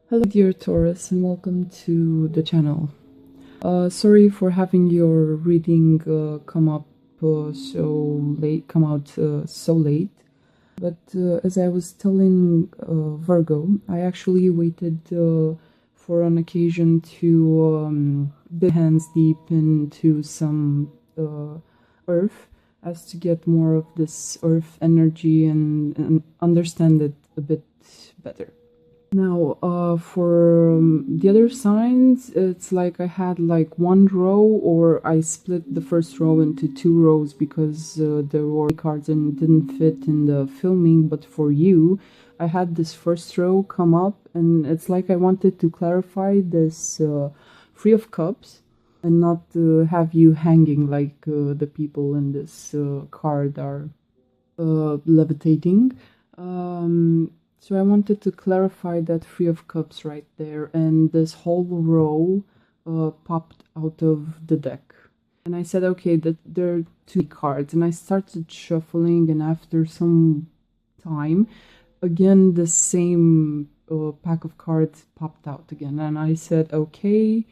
Hello dear Taurus, and welcome to the channel. Sorry for having your reading come out so late. But as I was telling Virgo, I actually waited for an occasion to dip hands deep into some earth, as to get more of this earth energy and understand it a bit better. Now, for the other signs, it's like I had like one row, or I split the first row into two rows because there were cards and didn't fit in the filming. But for you, I had this first row come up, and it's like I wanted to clarify this Three of Cups and not have you hanging like the people in this card are levitating. So I wanted to clarify that Three of Cups right there, and this whole row popped out of the deck. And I said, okay, that there are two cards, and I started shuffling, and after some time, again, the same pack of cards popped out again. And I said, okay,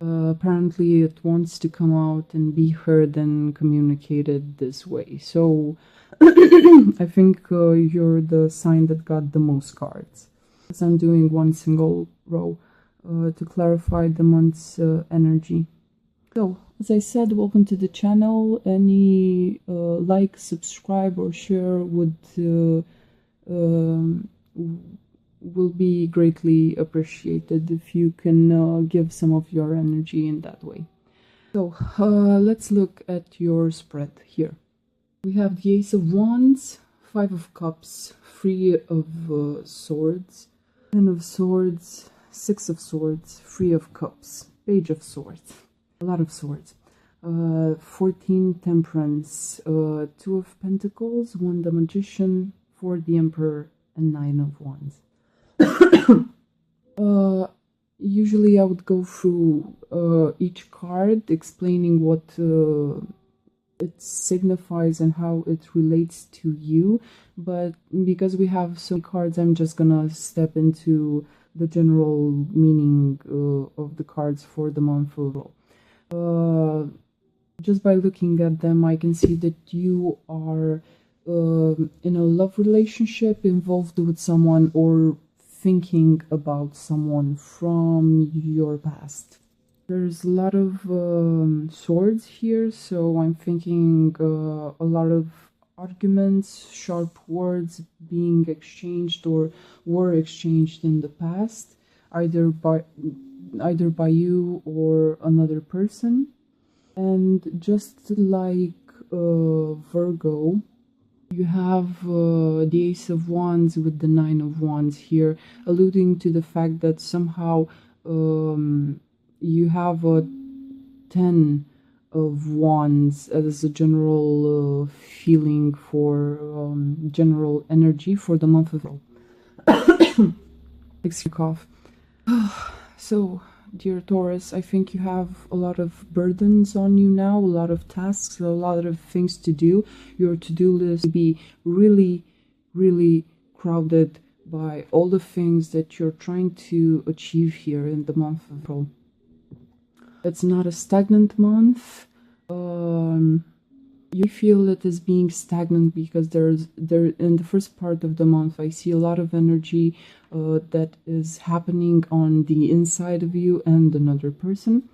apparently it wants to come out and be heard and communicated this way. So I think you're the sign that got the most cards, as I'm doing one single row to clarify the month's energy. So, as I said, welcome to the channel. Any like, subscribe, or share will be greatly appreciated if you can give some of your energy in that way. So, let's look at your spread here. We have the Ace of Wands, Five of Cups, Three of Swords, Ten of Swords, Six of Swords, Three of Cups, Page of Swords, a lot of swords, 14 Temperance, Two of Pentacles, One the Magician, Four the Emperor, and Nine of Wands. Usually I would go through each card explaining what it signifies and how it relates to you, but because we have so many cards, I'm just gonna step into the general meaning of the cards for the month overall. Just by looking at them, I can see that you are in a love relationship, involved with someone, or thinking about someone from your past. There's a lot of swords here, so I'm thinking a lot of arguments, sharp words being exchanged or were exchanged in the past, either by you or another person. And just like Virgo, you have the Ace of Wands with the Nine of Wands here, alluding to the fact that somehow you have a 10 of Wands as a general feeling for general energy for the month of April. Excuse me, cough. So, dear Taurus, I think you have a lot of burdens on you now, a lot of tasks, a lot of things to do. Your to-do list will be really, really crowded by all the things that you're trying to achieve here in the month of April. It's not a stagnant month. You feel it as being stagnant because there in the first part of the month I see a lot of energy that is happening on the inside of you and another person.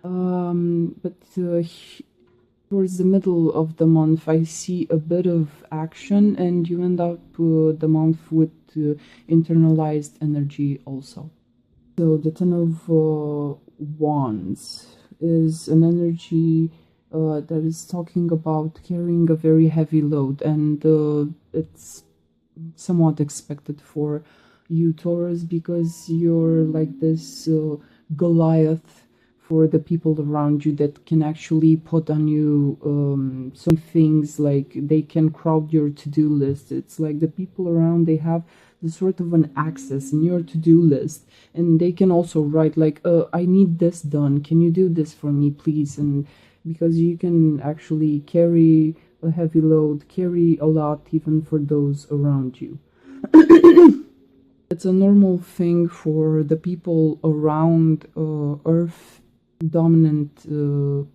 But towards the middle of the month I see a bit of action, and you end up the month with internalized energy also. So the Ten of Wands is an energy that is talking about carrying a very heavy load, and it's somewhat expected for you, Taurus, because you're like this Goliath for the people around you that can actually put on you some things, like they can crowd your to-do list. It's like the people around, they have the sort of an access in your to-do list, and they can also write like, I need this done, can you do this for me please? And because you can actually carry a heavy load, carry a lot even for those around you. it's a normal thing for the people around Earth dominant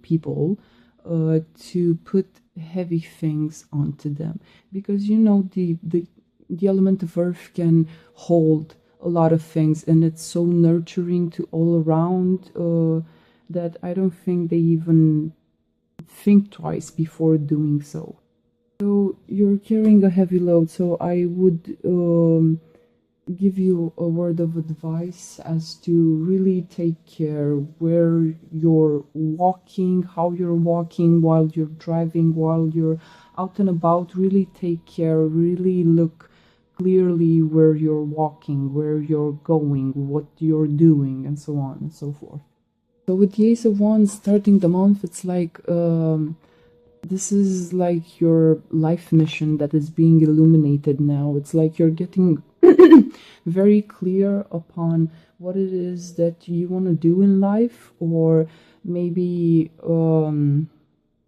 people to put heavy things onto them, because you know the element of Earth can hold a lot of things, and it's so nurturing to all around that I don't think they even think twice before doing so. So you're carrying a heavy load, so I would give you a word of advice as to really take care where you're walking, how you're walking, while you're driving, while you're out and about. Really take care, really look clearly where you're walking, where you're going, what you're doing, and so on and so forth. So with the Ace of Wands starting the month, it's like this is like your life mission that is being illuminated now. It's like you're getting very clear upon what it is that you want to do in life, or maybe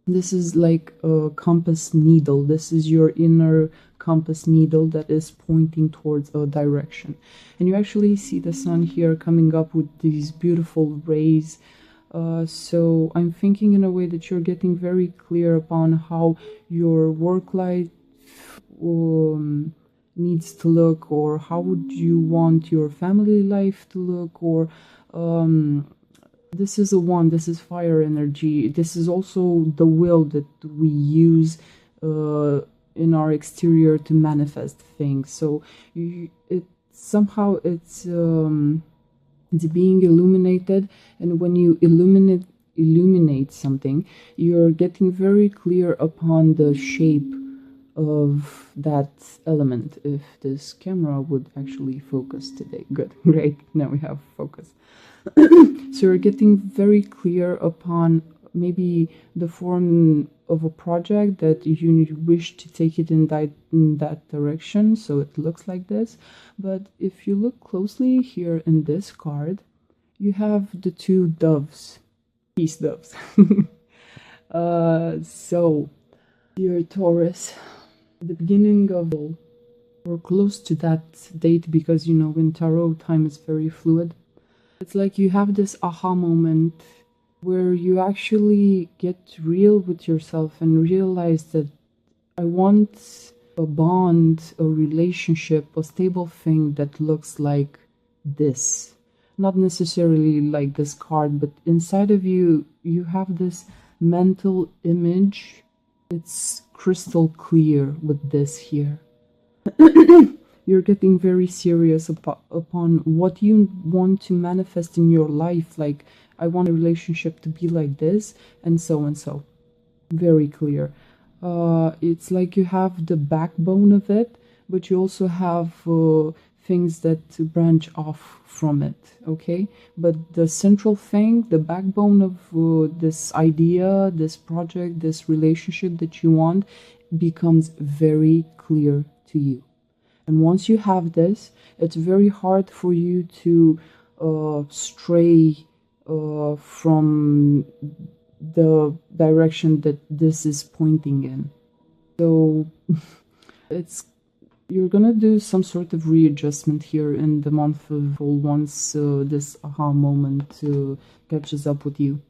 this is like a compass needle. This is your inner compass needle that is pointing towards a direction. And you actually see the sun here coming up with these beautiful rays. So I'm thinking in a way that you're getting very clear upon how your work life needs to look, or how would you want your family life to look, or this is this is fire energy. This is also the will that we use in our exterior to manifest things. So it's being illuminated, and when you illuminate something, you're getting very clear upon the shape of that element. If this camera would actually focus today. Good, great, now we have focus. So you're getting very clear upon maybe the form of a project that you wish to take it in that direction, so it looks like this. But if you look closely here in this card, you have the two doves, peace doves. So dear Taurus, at the beginning of or close to that date, because you know in tarot time is very fluid, it's like you have this aha moment where you actually get real with yourself and realize that I want a bond, a relationship, a stable thing that looks like this. Not necessarily like this card, but inside of you, you have this mental image. It's crystal clear with this here. You're getting very serious upon what you want to manifest in your life. Like, I want a relationship to be like this, and so and so. Very clear. It's like you have the backbone of it, but you also have things that branch off from it, okay? But the central thing, the backbone of this idea, this project, this relationship that you want becomes very clear to you. And once you have this, it's very hard for you to stray from the direction that this is pointing in. So you're gonna do some sort of readjustment here in the month of April once this aha moment catches up with you.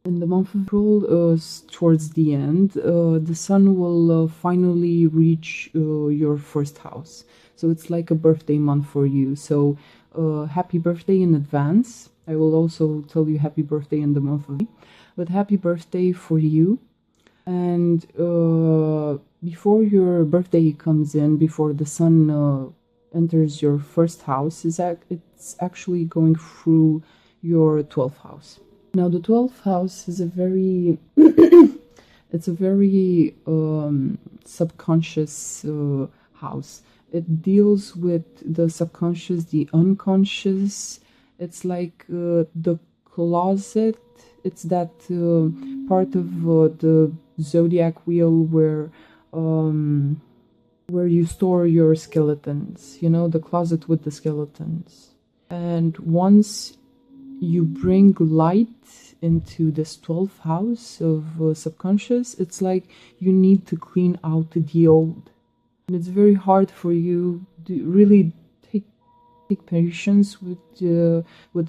In the month of April, towards the end, the sun will finally reach your first house. So it's like a birthday month for you. So happy birthday in advance. I will also tell you happy birthday in the month of May. But happy birthday for you. And before your birthday comes in, before the sun enters your first house, it's actually going through your 12th house. Now, the 12th house is a very, it's a very subconscious house. It deals with the subconscious, the unconscious. It's like the closet. It's that part of the zodiac wheel where you store your skeletons. You know, the closet with the skeletons. And once you bring light into this 12th house of subconscious, it's like you need to clean out the old. And it's very hard for you to really take take patience with the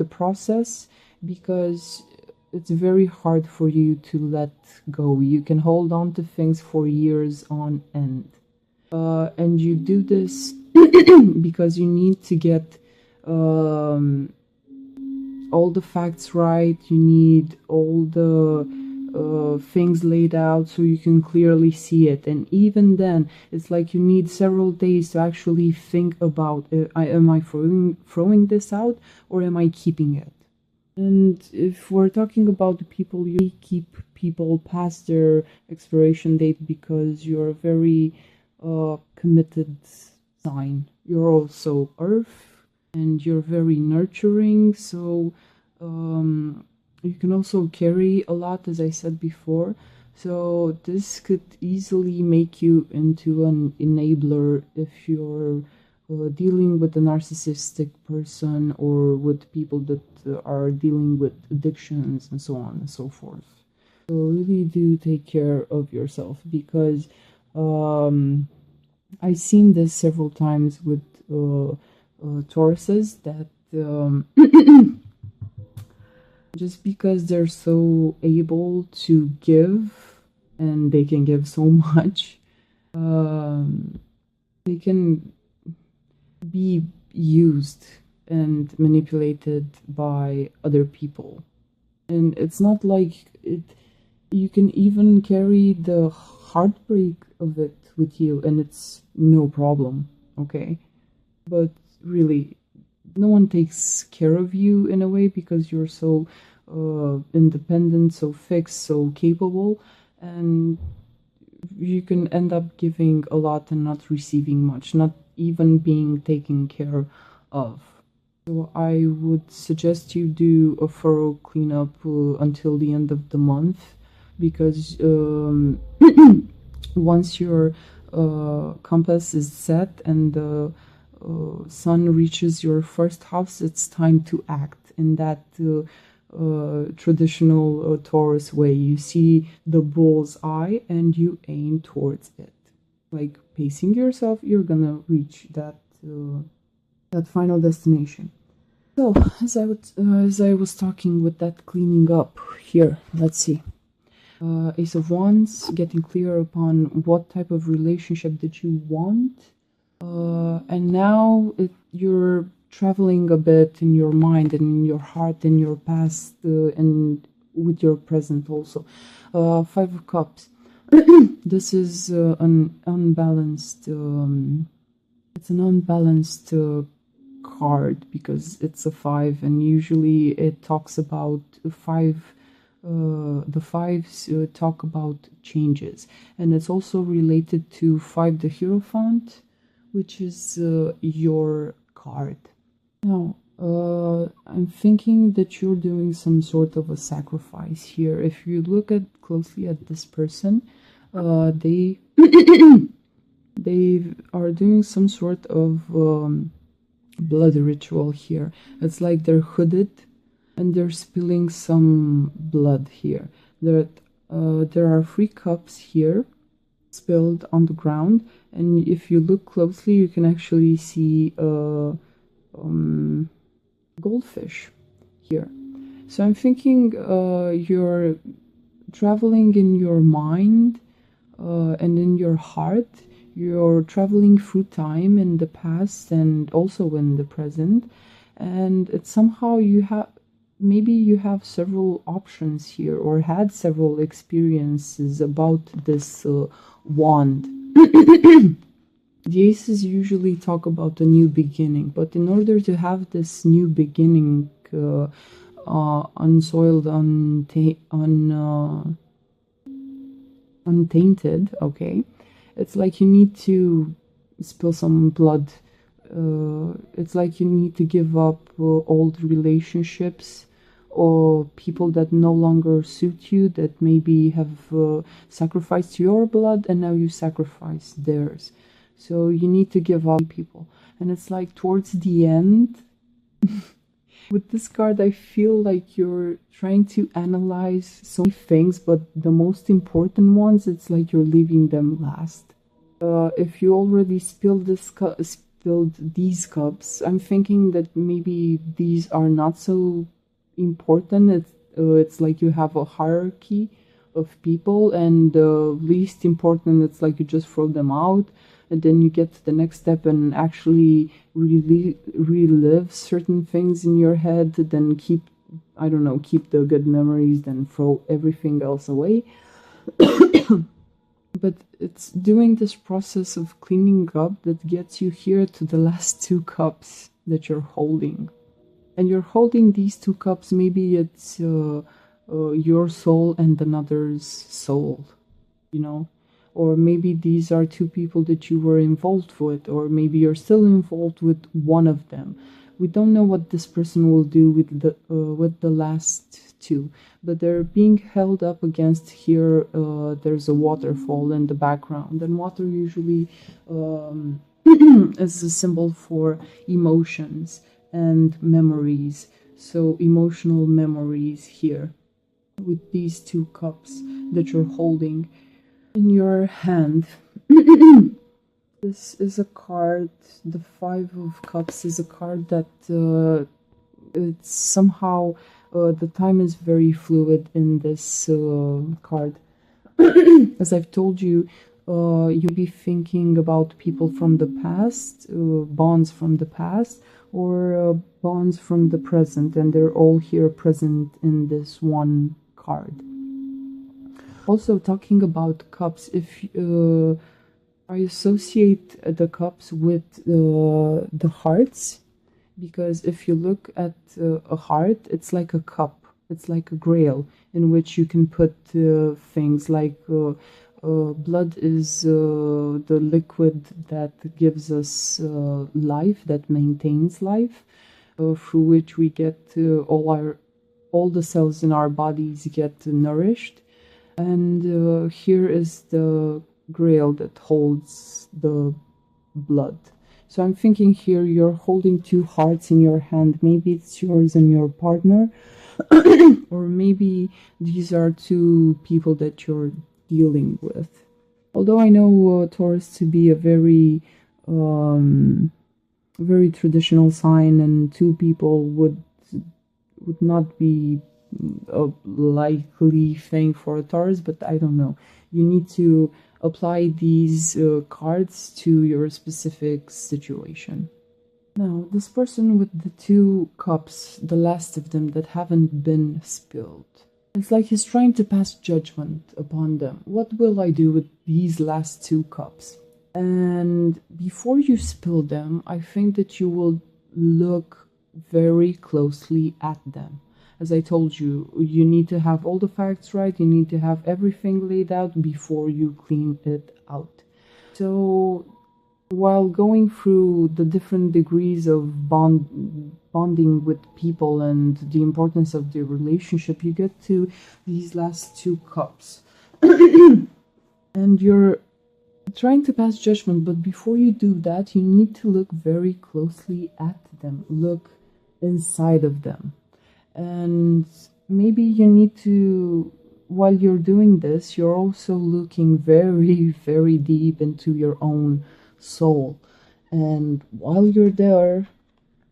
process, because it's very hard for you to let go. You can hold on to things for years on end, and you do this because you need to get all the facts right. You need all the things laid out so you can clearly see it. And even then, it's like you need several days to actually think about, am I throwing this out, or am I keeping it? And if we're talking about the people, you keep people past their expiration date because you're a very committed sign. You're also Earth, and you're very nurturing, so you can also carry a lot, as I said before. So this could easily make you into an enabler if you're dealing with a narcissistic person, or with people that are dealing with addictions and so on and so forth. So really do take care of yourself, because I've seen this several times with Tauruses, that just because they're so able to give, and they can give so much, they can be used and manipulated by other people. And it's not like it, you can even carry the heartbreak of it with you, and it's no problem, okay? But really, no one takes care of you in a way, because you're so independent, so fixed, so capable, and you can end up giving a lot and not receiving much, not even being taken care of. So I would suggest you do a thorough cleanup until the end of the month, because once your compass is set and the sun reaches your first house, it's time to act in that traditional Taurus way. You see the bull's eye and you aim towards it. Like pacing yourself, you're gonna reach that that final destination. So as I was talking with that cleaning up here, let's see. Ace of Wands, getting clear upon what type of relationship that you want. And now you're traveling a bit in your mind and in your heart, in your past, and with your present also. Five of Cups. This is an unbalanced. It's an unbalanced card, because it's a 5, and usually it talks about 5. The 5s talk about changes, and it's also related to 5 the Hierophant, which is your card. Now, I'm thinking that you're doing some sort of a sacrifice here. If you look closely at this person, they they are doing some sort of blood ritual here. It's like they're hooded and they're spilling some blood here. There are 3 cups here spilled on the ground, and if you look closely, you can actually see goldfish here. So I'm thinking you're traveling in your mind and in your heart. You're traveling through time in the past and also in the present, and it's somehow maybe you have several options here, or had several experiences about this wand. The aces usually talk about a new beginning, but in order to have this new beginning unsoiled, untainted, okay, it's like you need to spill some blood. It's like you need to give up old relationships, or people that no longer suit you, that maybe have sacrificed your blood and now you sacrifice theirs. So you need to give up people. And it's like towards the end, with this card, I feel like you're trying to analyze so many things, but the most important ones, it's like you're leaving them last. If you already spilled filled these cups, I'm thinking that maybe these are not so important. It's like you have a hierarchy of people, and the least important, it's like you just throw them out, and then you get to the next step and actually relive certain things in your head, then keep, I don't know, keep the good memories, then throw everything else away. But it's doing this process of cleaning up that gets you here to the last two cups that you're holding. And you're holding these two cups, maybe it's your soul and another's soul, you know? Or maybe these are two people that you were involved with, or maybe you're still involved with one of them. We don't know what this person will do with the last two, but they're being held up against here. There's a waterfall in the background, and water usually is a symbol for emotions and memories. So emotional memories here with these two cups that you're holding in your hand. This is a card. The Five of Cups is a card that it's somehow the time is very fluid in this card. As I've told you, you'll be thinking about people from the past, bonds from the past, or bonds from the present, and they're all here present in this one card. Also, talking about cups, if I associate the cups with the hearts, because if you look at a heart, it's like a cup, it's like a grail in which you can put things like blood is the liquid that gives us life, that maintains life, through which we get all the cells in our bodies get nourished. And here is the grail that holds the blood. So I'm thinking here you're holding two hearts in your hand. Maybe it's yours and your partner, or maybe these are two people that you're dealing with. Although I know Taurus to be a very very traditional sign, and two people would not be a likely thing for a Taurus, but I don't know. You need to apply these cards to your specific situation. Now, this person with the two cups, the last of them that haven't been spilled, it's like he's trying to pass judgment upon them. What will I do with these last two cups? And before you spill them, I think that you will look very closely at them. As I told you, you need to have all the facts right, you need to have everything laid out before you clean it out. So, while going through the different degrees of bonding with people and the importance of the relationship, you get to these last two cups. And you're trying to pass judgment, but before you do that, you need to look very closely at them. Look inside of them. And maybe you need to, while you're doing this, you're also looking very, very deep into your own soul. And while you're there,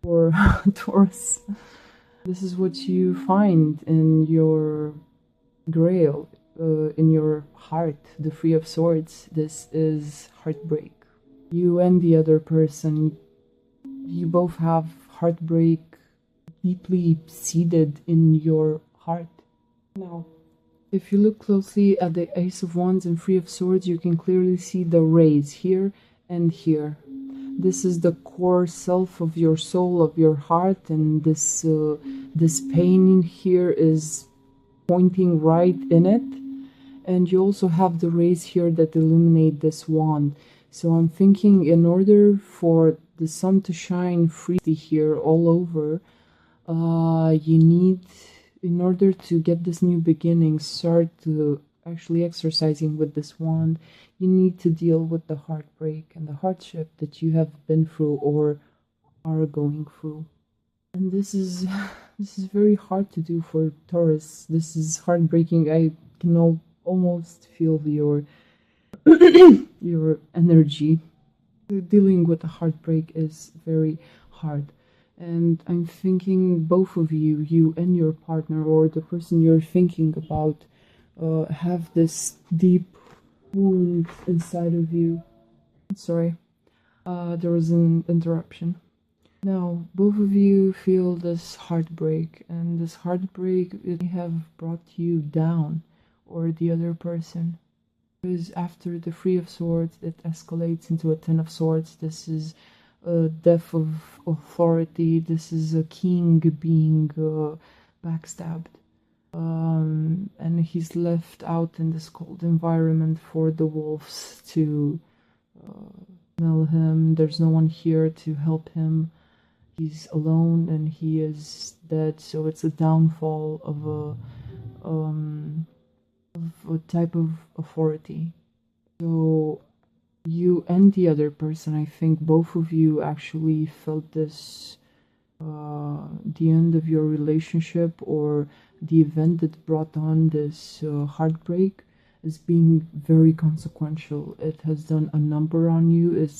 for Taurus, this is what you find in your grail, in your heart, the Three of Swords. This is heartbreak. You and the other person, you both have heartbreak deeply seated in your heart. Now, if you look closely at the Ace of Wands and Three of Swords, you can clearly see the rays here and here. This is the core self of your soul, of your heart, and this pain in here is pointing right in it. And you also have the rays here that illuminate this wand. So I'm thinking, in order for the sun to shine freely here all over, you need, in order to get this new beginning, start to actually exercising with this wand, you need to deal with the heartbreak and the hardship that you have been through or are going through. And this is very hard to do for Taurus. This is heartbreaking. I can almost feel your your energy. Dealing with a heartbreak is very hard. And I'm thinking both of you, you and your partner, or the person you're thinking about, have this deep wound inside of you. Sorry, there was an interruption. Now, both of you feel this heartbreak, and this heartbreak it may have brought you down, or the other person. Because after the Three of Swords, it escalates into a Ten of Swords. This is a death of authority. This is a king being backstabbed. And he's left out in this cold environment for the wolves to smell him. There's no one here to help him. He's alone and he is dead. So it's a downfall of a type of authority. So you and the other person, I think both of you actually felt this, the end of your relationship or the event that brought on this heartbreak as being very consequential. It has done a number on you. It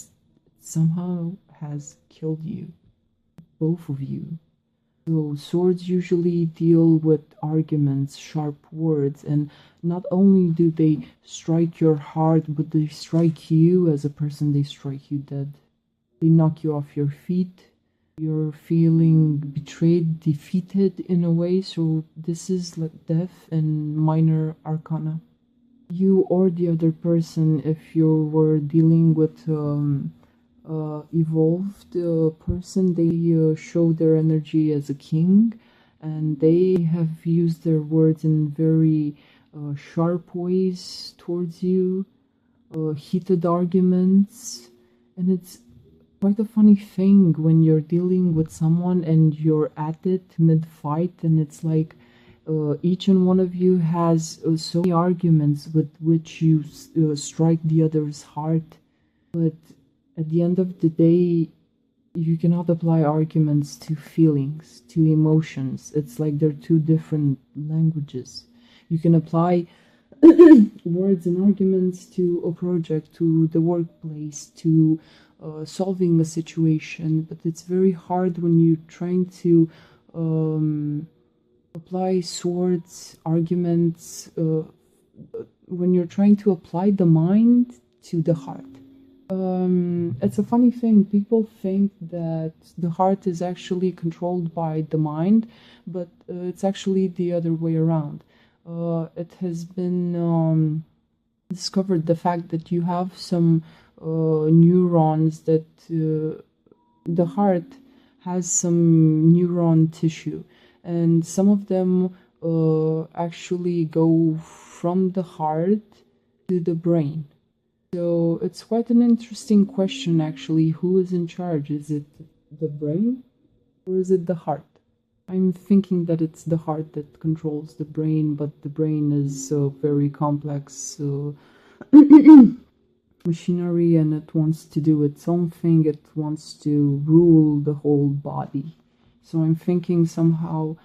somehow has killed you, both of you. So swords usually deal with arguments, sharp words, and not only do they strike your heart, but they strike you as a person, they strike you dead. They knock you off your feet. You're feeling betrayed, defeated in a way, so this is like death and minor arcana. You or the other person, if you were dealing with evolved person, they show their energy as a king, and they have used their words in very sharp ways towards you, heated arguments, and it's quite a funny thing when you're dealing with someone and you're at it mid-fight, and it's like each and one of you has so many arguments with which you strike the other's heart, but at the end of the day, you cannot apply arguments to feelings, to emotions. It's like they're two different languages. You can apply words and arguments to a project, to the workplace, to solving a situation, but it's very hard when you're trying to apply swords, arguments, when you're trying to apply the mind to the heart. It's a funny thing. People think that the heart is actually controlled by the mind, but it's actually the other way around. It has been discovered the fact that you have some neurons that the heart has some neuron tissue, and some of them actually go from the heart to the brain. So it's quite an interesting question, actually. Who is in charge? Is it the brain or is it the heart? I'm thinking that it's the heart that controls the brain, but the brain is a very complex machinery, and it wants to do its own thing. It wants to rule the whole body. So I'm thinking somehow,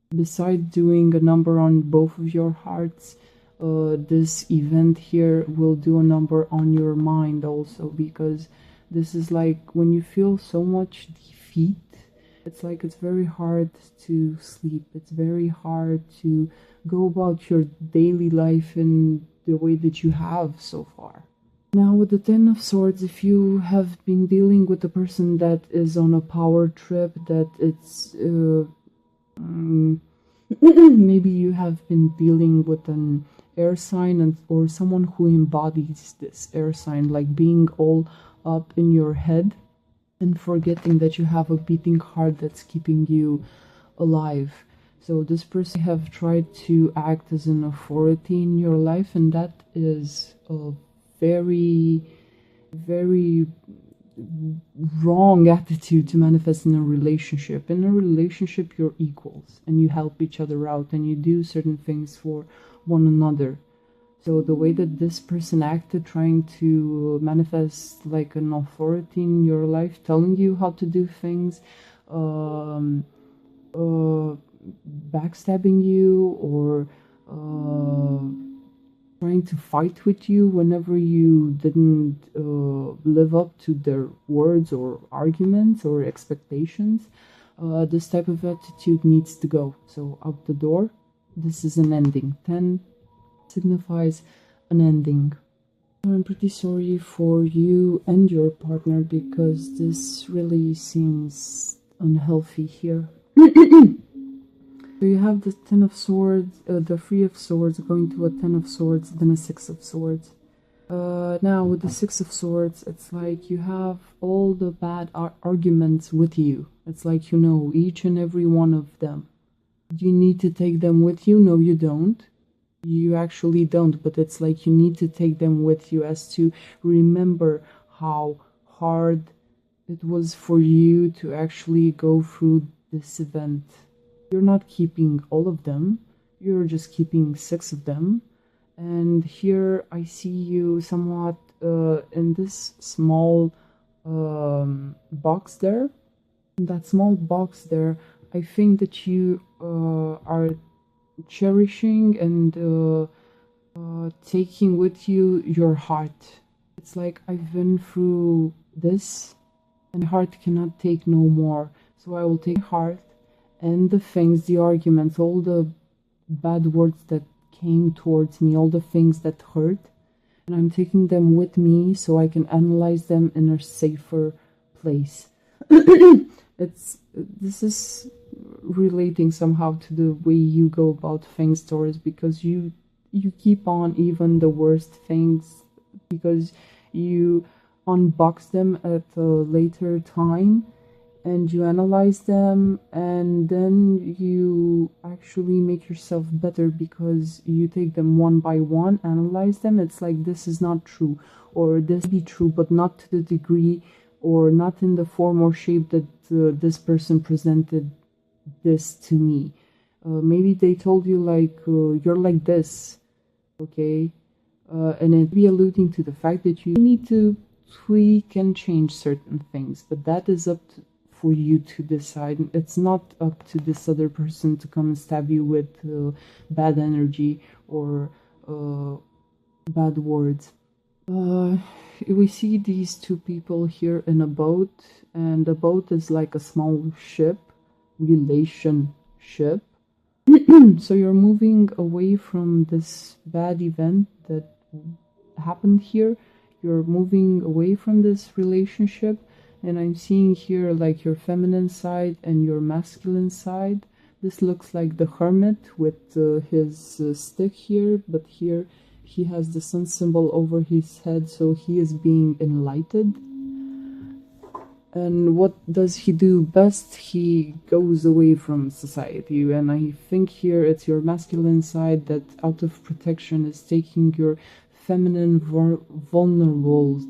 besides doing a number on both of your hearts, this event here will do a number on your mind also, because this is like when you feel so much defeat, it's like it's very hard to sleep. It's very hard to go about your daily life in the way that you have so far. Now with the Ten of Swords, if you have been dealing with a person that is on a power trip, that it's maybe you have been dealing with an air sign or someone who embodies this air sign, like being all up in your head and forgetting that you have a beating heart that's keeping you alive. So this person have tried to act as an authority in your life, and that is a very, very wrong attitude to manifest in a relationship. In a relationship, you're equals and you help each other out and you do certain things for one another. So the way that this person acted, trying to manifest like an authority in your life, telling you how to do things, backstabbing you, or trying to fight with you whenever you didn't live up to their words or arguments or expectations. This type of attitude needs to go. So out the door. This is an ending. 10 signifies an ending. I'm pretty sorry for you and your partner because this really seems unhealthy here. So you have the 10 of swords, the 3 of swords going to a 10 of swords, then a 6 of swords. Now with the 6 of swords, it's like you have all the bad arguments with you. It's like you know each and every one of them. Do you need to take them with you? No, you don't. You actually don't, but it's like you need to take them with you as to remember how hard it was for you to actually go through this event. You're not keeping all of them, you're just keeping 6 of them. And here I see you somewhat in this small box there. In that small box there, I think that you are cherishing and taking with you your heart. It's like I've been through this and heart cannot take no more. So I will take heart and the things, the arguments, all the bad words that came towards me, all the things that hurt, and I'm taking them with me so I can analyze them in a safer place. This is relating somehow to the way you go about things, Taurus, because you keep on even the worst things because you unbox them at a later time and you analyze them, and then you actually make yourself better because you take them one by one, analyze them. It's like this is not true, or this be true but not to the degree or not in the form or shape that this person presented this to me. Maybe they told you like you're like this, okay, and it be alluding to the fact that you need to tweak and change certain things, but that is up for you to decide. It's not up to this other person to come and stab you with bad energy or bad words. We see these two people here in a boat, and the boat is like a small ship, relationship. So you're moving away from this bad event that happened here. You're moving away from this relationship, and I'm seeing here like your feminine side and your masculine side. This looks like the hermit with his stick here, but here he has the sun symbol over his head, so he is being enlightened. And what does he do best? He goes away from society, and I think here it's your masculine side that out of protection is taking your feminine, vulnerable,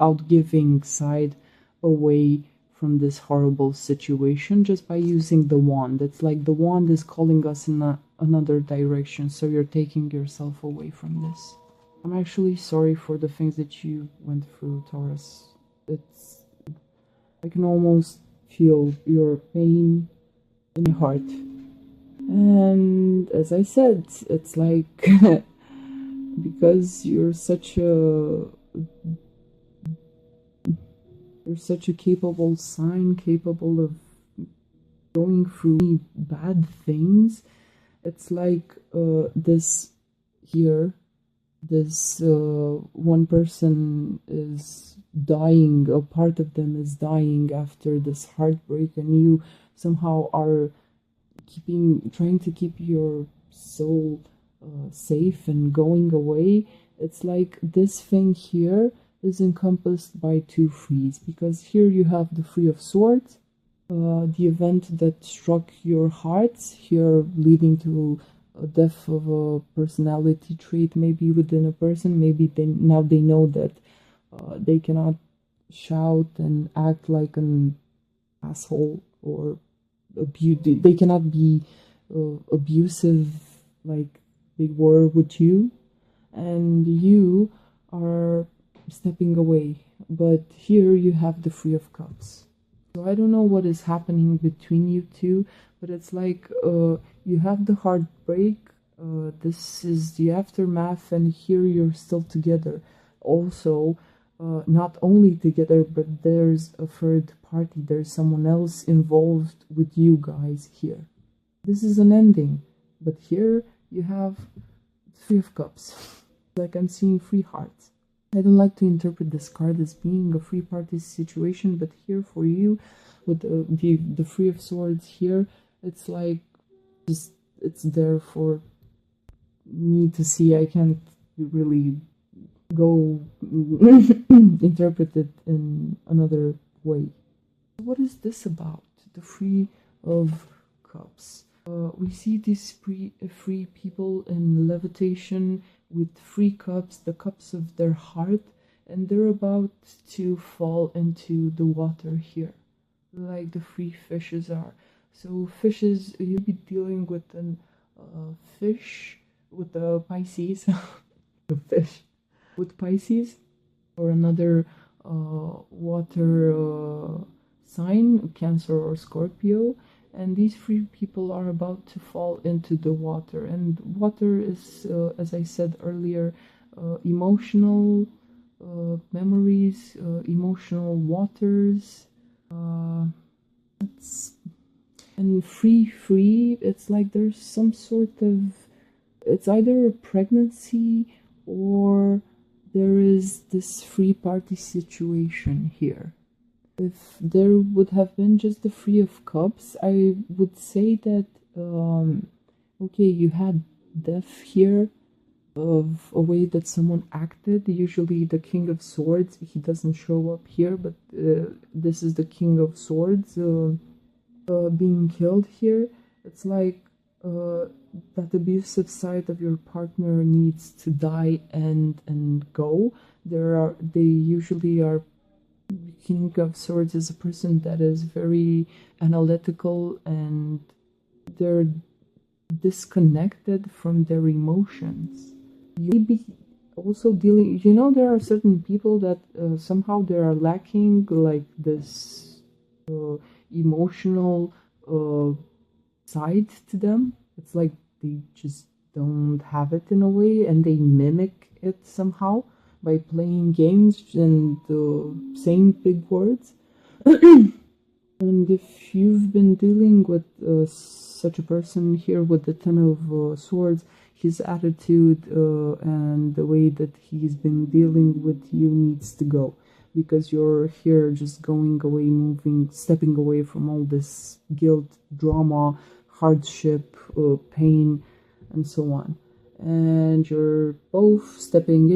outgiving side away from this horrible situation just by using the wand. It's like the wand is calling us in another direction, so you're taking yourself away from this. I'm actually sorry for the things that you went through, Taurus. I can almost feel your pain in your heart. And as I said, it's like because you're such a capable sign, capable of going through bad things. It's like this here, this one person is dying, a part of them is dying after this heartbreak, and you somehow are trying to keep your soul safe and going away. It's like this thing here is encompassed by two threes, because here you have the Three of Swords, the event that struck your hearts here, leading to a death of a personality trait maybe within a person. Maybe now they know that they cannot shout and act like an asshole or they cannot be abusive like they were with you, and you are stepping away. But here you have the Three of Cups. So I don't know what is happening between you two, but it's like you have the heartbreak This is the aftermath, and here you're still together. Also, not only together, but there's a third party, there's someone else involved with you guys here. This is an ending, but here you have Three of Cups. Like I'm seeing three hearts. I don't like to interpret this card as being a three-party situation, but here for you, with the Three of Swords here, it's like just it's there for me to see. I can't really go interpret it in another way. What is this about? The Three of Cups. We see these three people in levitation with three cups, the cups of their heart, and they're about to fall into the water here, like the three fishes are. So fishes, you'll be dealing with an fish with the Pisces, the fish with Pisces, or another water sign, Cancer or Scorpio. And these three people are about to fall into the water. And water is, as I said earlier, emotional memories, emotional waters. And free, it's like there's some sort of, it's either a pregnancy or there is this three-party situation here. If there would have been just the Three of Cups, I would say that, okay, you had death here of a way that someone acted. Usually the King of Swords, he doesn't show up here, but this is the King of Swords being killed here. It's like that abusive side of your partner needs to die and go. They usually are. King of Swords is a person that is very analytical and they're disconnected from their emotions. You may be also dealing, there are certain people that somehow they are lacking like this emotional side to them. It's like they just don't have it in a way and they mimic it somehow by playing games and saying big words. And if you've been dealing with such a person here with the Ten of Swords, his attitude and the way that he's been dealing with you needs to go, because you're here just going away, stepping away from all this guilt, drama, hardship, pain, and so on. And you're both stepping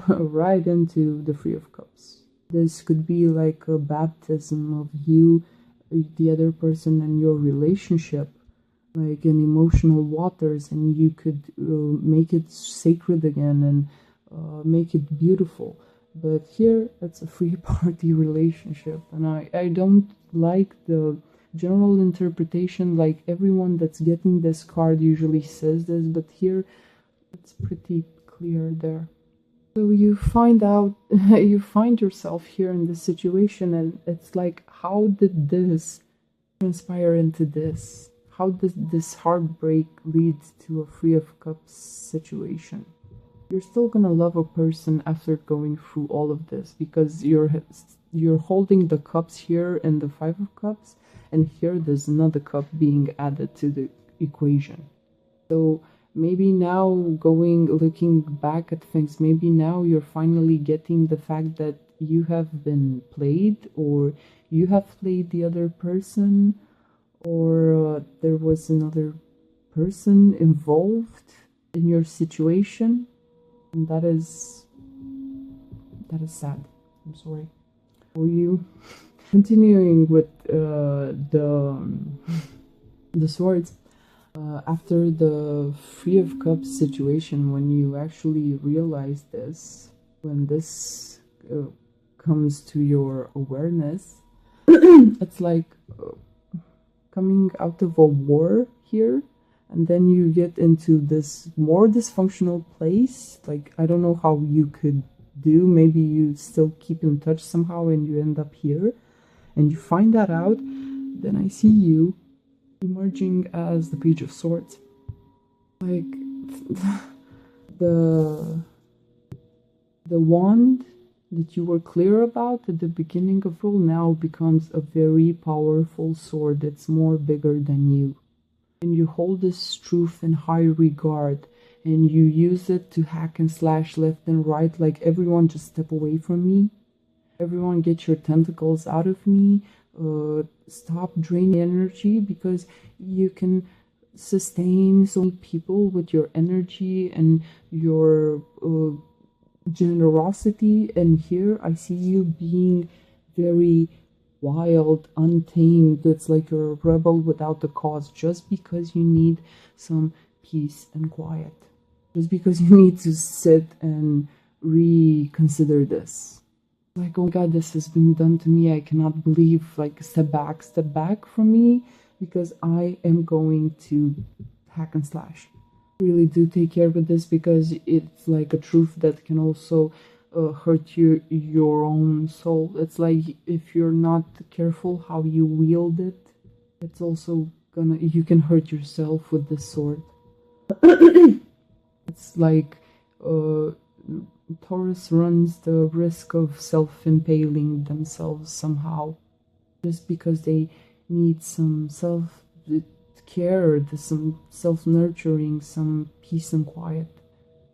right into the Three of Cups. This could be like a baptism of you, the other person, and your relationship, like in emotional waters, and you could make it sacred again and make it beautiful. But here, it's a three-party relationship, and I don't like the general interpretation, like everyone that's getting this card usually says this, but here it's pretty clear there. So you find yourself here in this situation, and it's like, how did this transpire into this? How did this heartbreak lead to a Three of Cups situation? You're still gonna love a person after going through all of this, because you're holding the cups here and the Five of Cups, and here there's another cup being added to the equation. So maybe now looking back at things, maybe now you're finally getting the fact that you have been played, or you have played the other person, or there was another person involved in your situation. And that is sad. I'm sorry for you. Continuing with the swords, after the Three of Cups situation, when you actually realize this, when this comes to your awareness, it's like coming out of a war here, and then you get into this more dysfunctional place. Like, I don't know how you could do, maybe you still keep in touch somehow and you end up here and you find that out. Then I see you emerging as the Page of Swords. Like the wand that you were clear about at the beginning of role now becomes a very powerful sword that's more bigger than you. And you hold this truth in high regard, and you use it to hack and slash left and right, like, everyone just step away from me. Everyone get your tentacles out of me. Stop draining energy, because you can sustain so many people with your energy and your generosity. And here I see you being very wild, untamed. It's like you're a rebel without a cause, just because you need some peace and quiet, just because you need to sit and reconsider this. Like, oh my god, this has been done to me. I cannot believe. Like, step back from me, because I am going to hack and slash. Really do take care with this, because it's like a truth that can also hurt your own soul. It's like, if you're not careful how you wield it, it's also you can hurt yourself with this sword. It's like Taurus runs the risk of self-impaling themselves somehow, just because they need some self-care, some self-nurturing, some peace and quiet.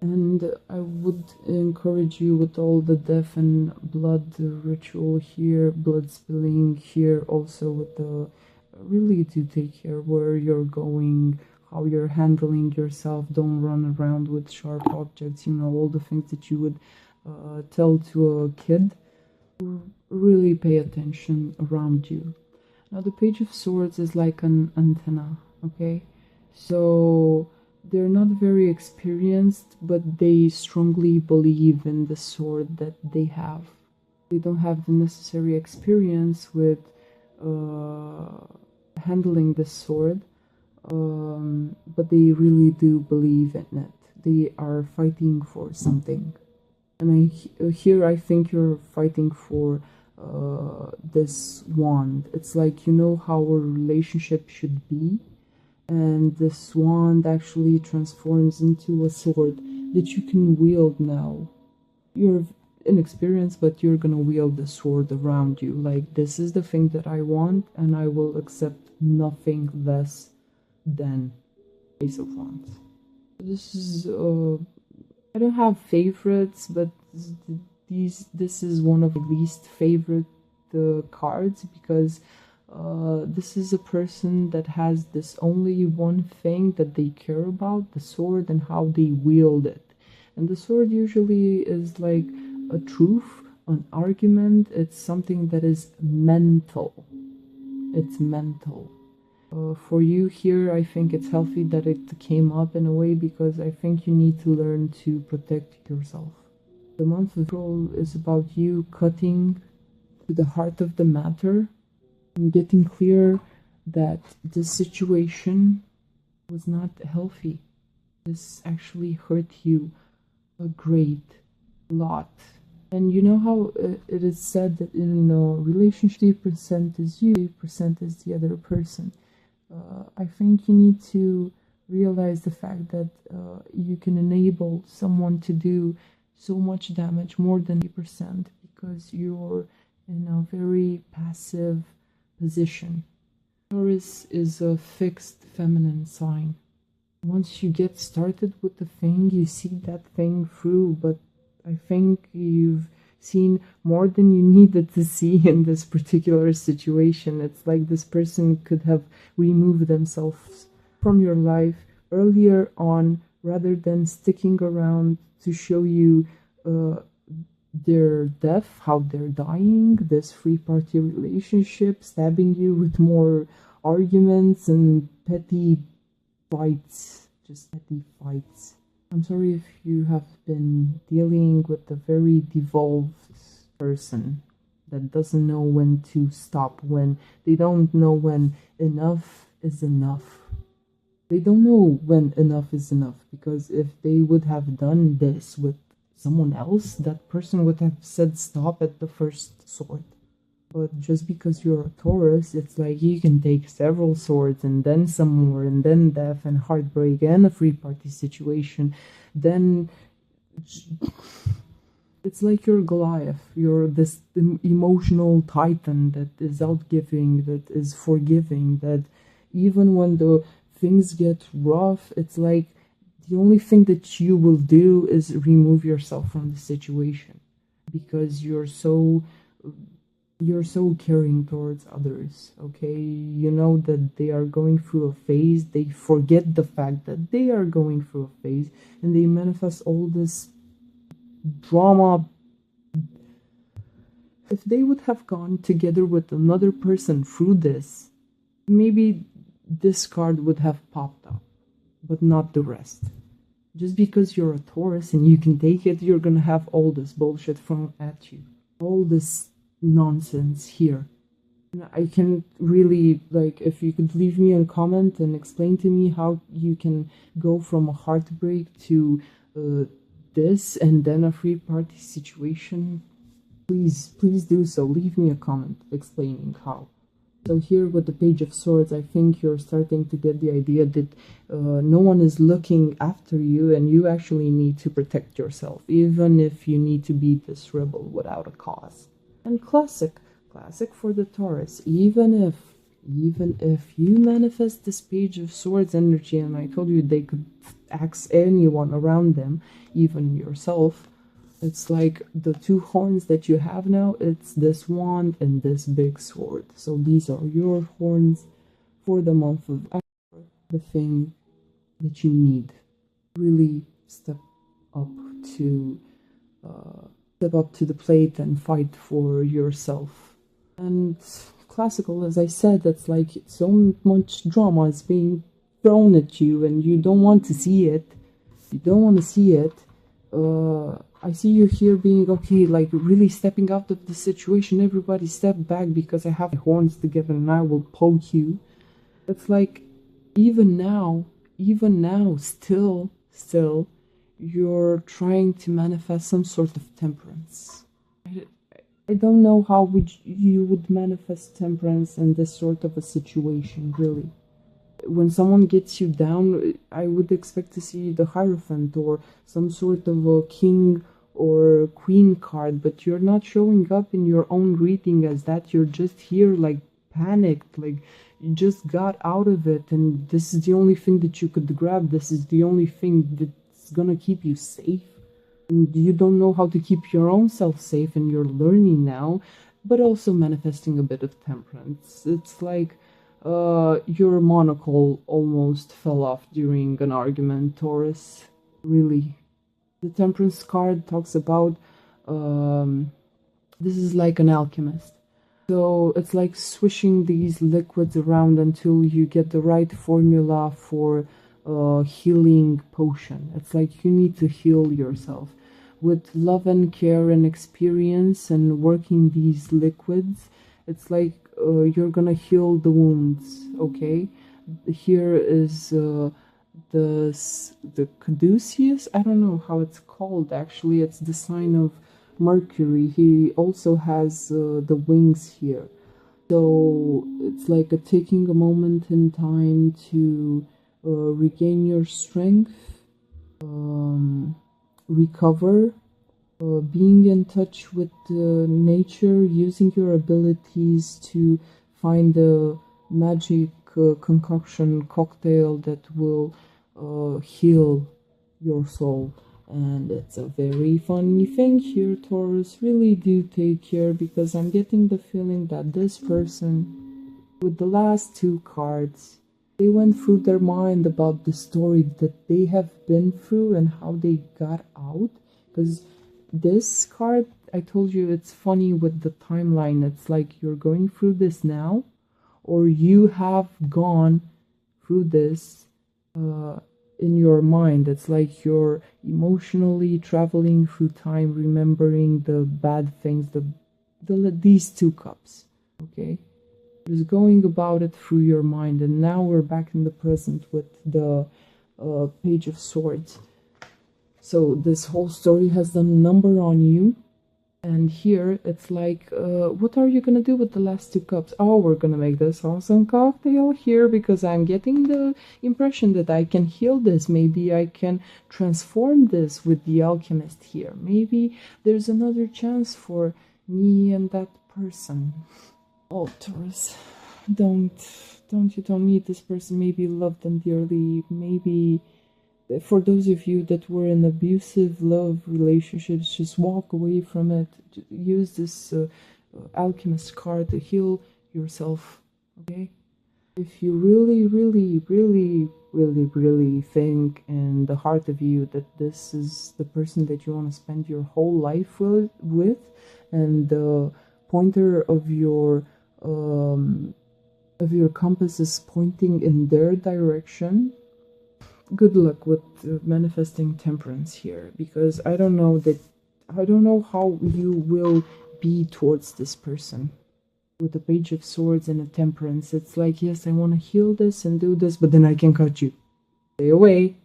And I would encourage you, with all the death and blood ritual here, blood spilling here, also with the, really do take care where you're going, how you're handling yourself. Don't run around with sharp objects, all the things that you would tell to a kid. Really pay attention around you. Now, the Page of Swords is like an antenna, okay? So they're not very experienced, but they strongly believe in the sword that they have. They don't have the necessary experience with handling the sword, but they really do believe in it. They are fighting for something. And here I think you're fighting for this wand. It's like, how a relationship should be, and this wand actually transforms into a sword that you can wield now. You're inexperienced, but you're gonna wield the sword around you. Like, this is the thing that I want, and I will accept nothing less than Ace of Wands. This is I don't have favorites, but this is one of the least favorite cards, because this is a person that has this only one thing that they care about, the sword, and how they wield it. And the sword usually is like a truth, an argument. It's something that is mental. It's mental. For you here, I think it's healthy that it came up in a way, because I think you need to learn to protect yourself. The month of April is about you cutting to the heart of the matter and getting clear that this situation was not healthy. This actually hurt you a great lot. And you know how it is said that in a relationship, 80% is you, 80% is the other person. I think you need to realize the fact that you can enable someone to do so much damage, more than 80%, because you're in a very passive position. Taurus is a fixed feminine sign. Once you get started with the thing, you see that thing through, but I think you've seen more than you needed to see in this particular situation. It's like this person could have removed themselves from your life earlier on, rather than sticking around to show you their death, how they're dying, this three-party relationship, stabbing you with more arguments and petty fights, just petty fights. I'm sorry if you have been dealing with a very devolved person that doesn't know when to stop, when they don't know when enough is enough. They don't know when enough is enough, because if they would have done this with someone else, that person would have said stop at the first sword. But just because you're a Taurus, it's like you can take several swords and then some more and then death and heartbreak and a free party situation. Then it's like you're Goliath. You're this emotional titan that is outgiving, that is forgiving, that even when the things get rough, it's like the only thing that you will do is remove yourself from the situation because you're so caring towards others, okay? You know that they are going through a phase, they forget the fact that they are going through a phase, and they manifest all this drama. If they would have gone together with another person through this, maybe this card would have popped up, but not the rest. Just because you're a Taurus and you can take it, you're gonna have all this bullshit thrown at you. All this nonsense here. And I can really, like, if you could leave me a comment and explain to me how you can go from a heartbreak to this and then a free party situation, please do so. Leave me a comment explaining how. So here with the Page of Swords, I think you're starting to get the idea that no one is looking after you and you actually need to protect yourself, even if you need to be this rebel without a cause. And classic for the Taurus, even if you manifest this Page of Swords energy, and I told you they could axe anyone around them, even yourself, it's like the two horns that you have now, it's this wand and this big sword. So these are your horns for the month of October, the thing that you need. Really step up to the plate and fight for yourself. And classical, as I said, it's like so much drama is being thrown at you and you don't want to see it. I see you here being okay, like really stepping out of the situation. Everybody step back because I have my horns together and I will poke you. It's like even now, still, you're trying to manifest some sort of temperance. I don't know how you would manifest temperance in this sort of a situation, really. When someone gets you down, I would expect to see the Hierophant or some sort of a king or queen card, but you're not showing up in your own reading as that. You're just here like panicked, like you just got out of it and this is the only thing that you could grab. This is the only thing that's gonna keep you safe. And you don't know how to keep your own self safe and you're learning now, but also manifesting a bit of temperance. It's like your monocle almost fell off during an argument, Taurus. Really. The Temperance card talks about this is like an alchemist. So it's like swishing these liquids around until you get the right formula for a healing potion. It's like you need to heal yourself. With love and care and experience and working these liquids, it's like you're gonna heal the wounds, okay? Here is the caduceus. I don't know how it's called actually. It's the sign of Mercury. He also has the wings here. So it's like taking a moment in time to regain your strength, recover, being in touch with nature, using your abilities to find a magic concoction cocktail that will heal your soul. And it's a very funny thing here, Taurus. Really do take care, because I'm getting the feeling that this person, with the last two cards, they went through their mind about the story that they have been through and how they got out. Because this card, I told you, it's funny with the timeline. It's like you're going through this now, or you have gone through this in your mind. It's like you're emotionally traveling through time, remembering the bad things, these two cups, okay? Just going about it through your mind. And now we're back in the present with the Page of Swords. So this whole story has done a number on you. And here it's like, what are you gonna do with the last 2 cups? Oh, we're gonna make this awesome cocktail here because I'm getting the impression that I can heal this. Maybe I can transform this with the alchemist here. Maybe there's another chance for me and that person. Oh, Taurus, you don't need this person. Maybe love them dearly. Maybe for those of you that were in abusive love relationships, just walk away from it. Use this alchemist card to heal yourself, okay? If you really, really, really, really, really think in the heart of you that this is the person that you want to spend your whole life with, and the pointer of your compass is pointing in their direction, good luck with manifesting temperance here, because I don't know how you will be towards this person. With the Page of Swords and a temperance, it's like, yes, I want to heal this and do this, but then I can cut you. Stay away.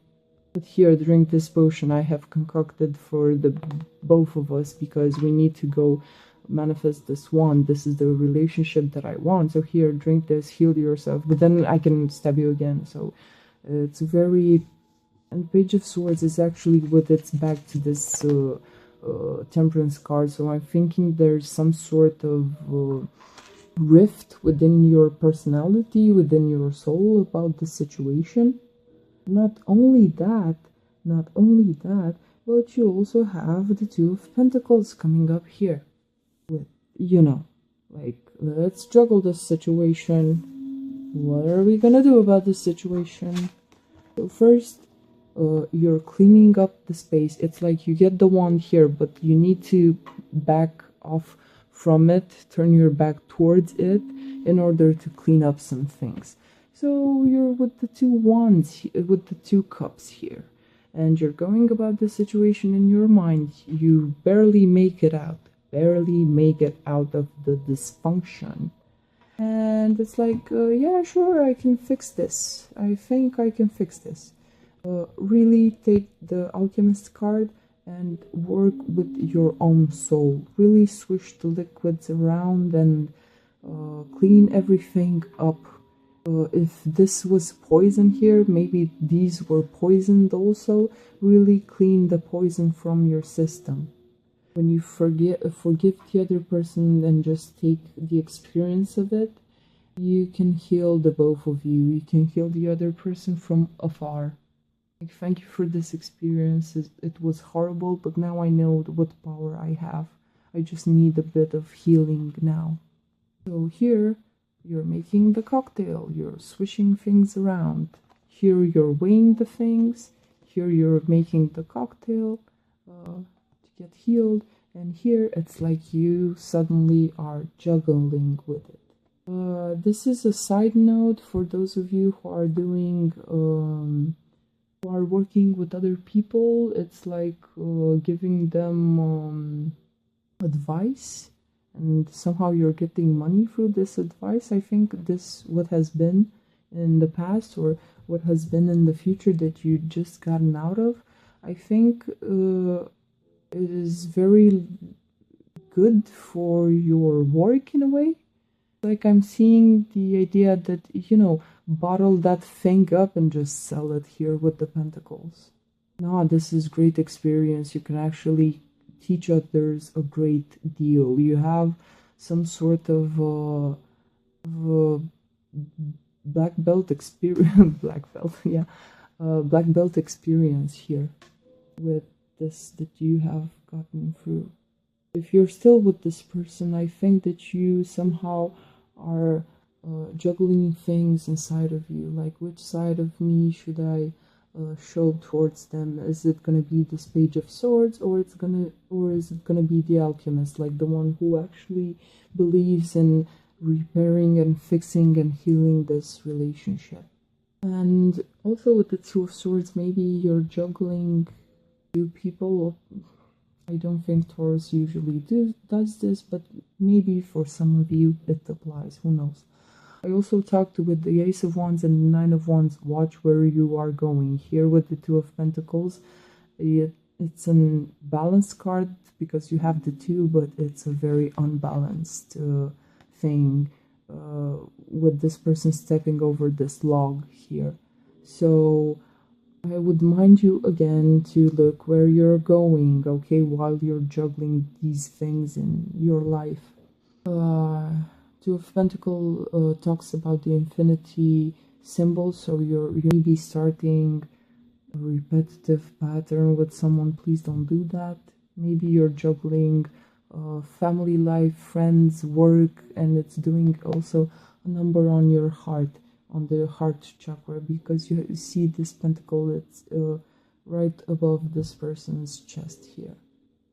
But here, drink this potion I have concocted for the both of us, because we need to go manifest this one. This is the relationship that I want. So here, drink this, heal yourself, but then I can stab you again. So it's very... And Page of Swords is actually with its back to this temperance card. So I'm thinking there's some sort of rift within your personality, within your soul about the situation. Not only that, but you also have the Two of Pentacles coming up here. With, like, let's juggle this situation. What are we gonna do about this situation? So first, you're cleaning up the space. It's like you get the wand here, but you need to back off from it, turn your back towards it in order to clean up some things. So you're with the 2 wands, with the 2 cups here, and you're going about the situation in your mind. You barely make it out of the dysfunction. And it's like, yeah, sure, I can fix this. I think I can fix this. Really take the alchemist card and work with your own soul. Really swish the liquids around and clean everything up. If this was poison here, maybe these were poisoned also. Really clean the poison from your system. When you forgive the other person and just take the experience of it, you can heal the both of you. You can heal the other person from afar. Like, thank you for this experience. It was horrible, but now I know what power I have. I just need a bit of healing now. So here, you're making the cocktail. You're swishing things around. Here, you're weighing the things. Here, you're making the cocktail to get healed. And here, it's like you suddenly are juggling with it. This is a side note for those of you who are doing... who are working with other people. It's like giving them advice, and somehow you're getting money through this advice. I think this, what has been in the past or what has been in the future that you just gotten out of, I think it is very good for your work in a way. Like, I'm seeing the idea that, bottle that thing up and just sell it here with the pentacles. No, this is great experience. You can actually teach others a great deal. You have some sort of black belt experience, black belt experience here with this that you have gotten through. If you're still with this person, I think that you somehow are juggling things inside of you, like, which side of me should I show towards them? Is it gonna be this Page of Swords, or is it gonna be the alchemist, like the one who actually believes in repairing and fixing and healing this relationship? And also with the Two of Swords, maybe you're juggling 2 people. I don't think Taurus usually does this, but maybe for some of you it applies, who knows. I also talked with the Ace of Wands and the Nine of Wands. Watch where you are going. Here with the Two of Pentacles, it's an balanced card because you have the two, but it's a very unbalanced thing with this person stepping over this log here. So I would mind you again to look where you're going, okay, while you're juggling these things in your life. Two of Pentacles talks about the infinity symbol, so you're maybe starting a repetitive pattern with someone. Please don't do that. Maybe you're juggling family life, friends, work, and it's doing also a number on your heart, on the heart chakra, because you see this pentacle, it's right above this person's chest here.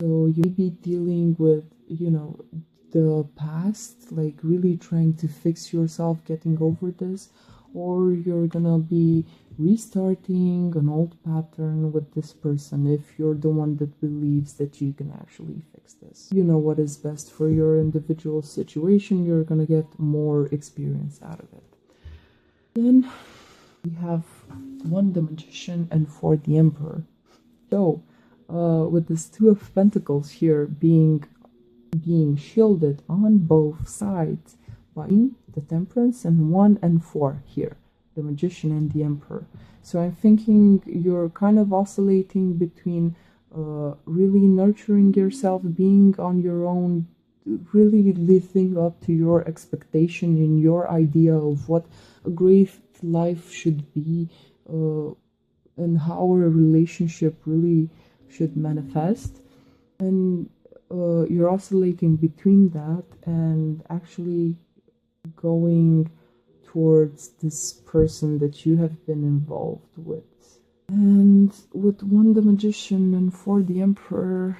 So you may be dealing with, you know, the past, like really trying to fix yourself, getting over this, or you're gonna be restarting an old pattern with this person if you're the one that believes that you can actually fix this. You know what is best for your individual situation, you're gonna get more experience out of it. Then we have 1 the Magician and 4 the Emperor. So with this 2 of Pentacles here being shielded on both sides by the Temperance, and 1 and 4 here, the Magician and the Emperor. So I'm thinking you're kind of oscillating between really nurturing yourself, being on your own, really living up to your expectation and your idea of what a great life should be, and how a relationship really should manifest. And you're oscillating between that and actually going towards this person that you have been involved with. And with 1 the Magician and 4 the Emperor,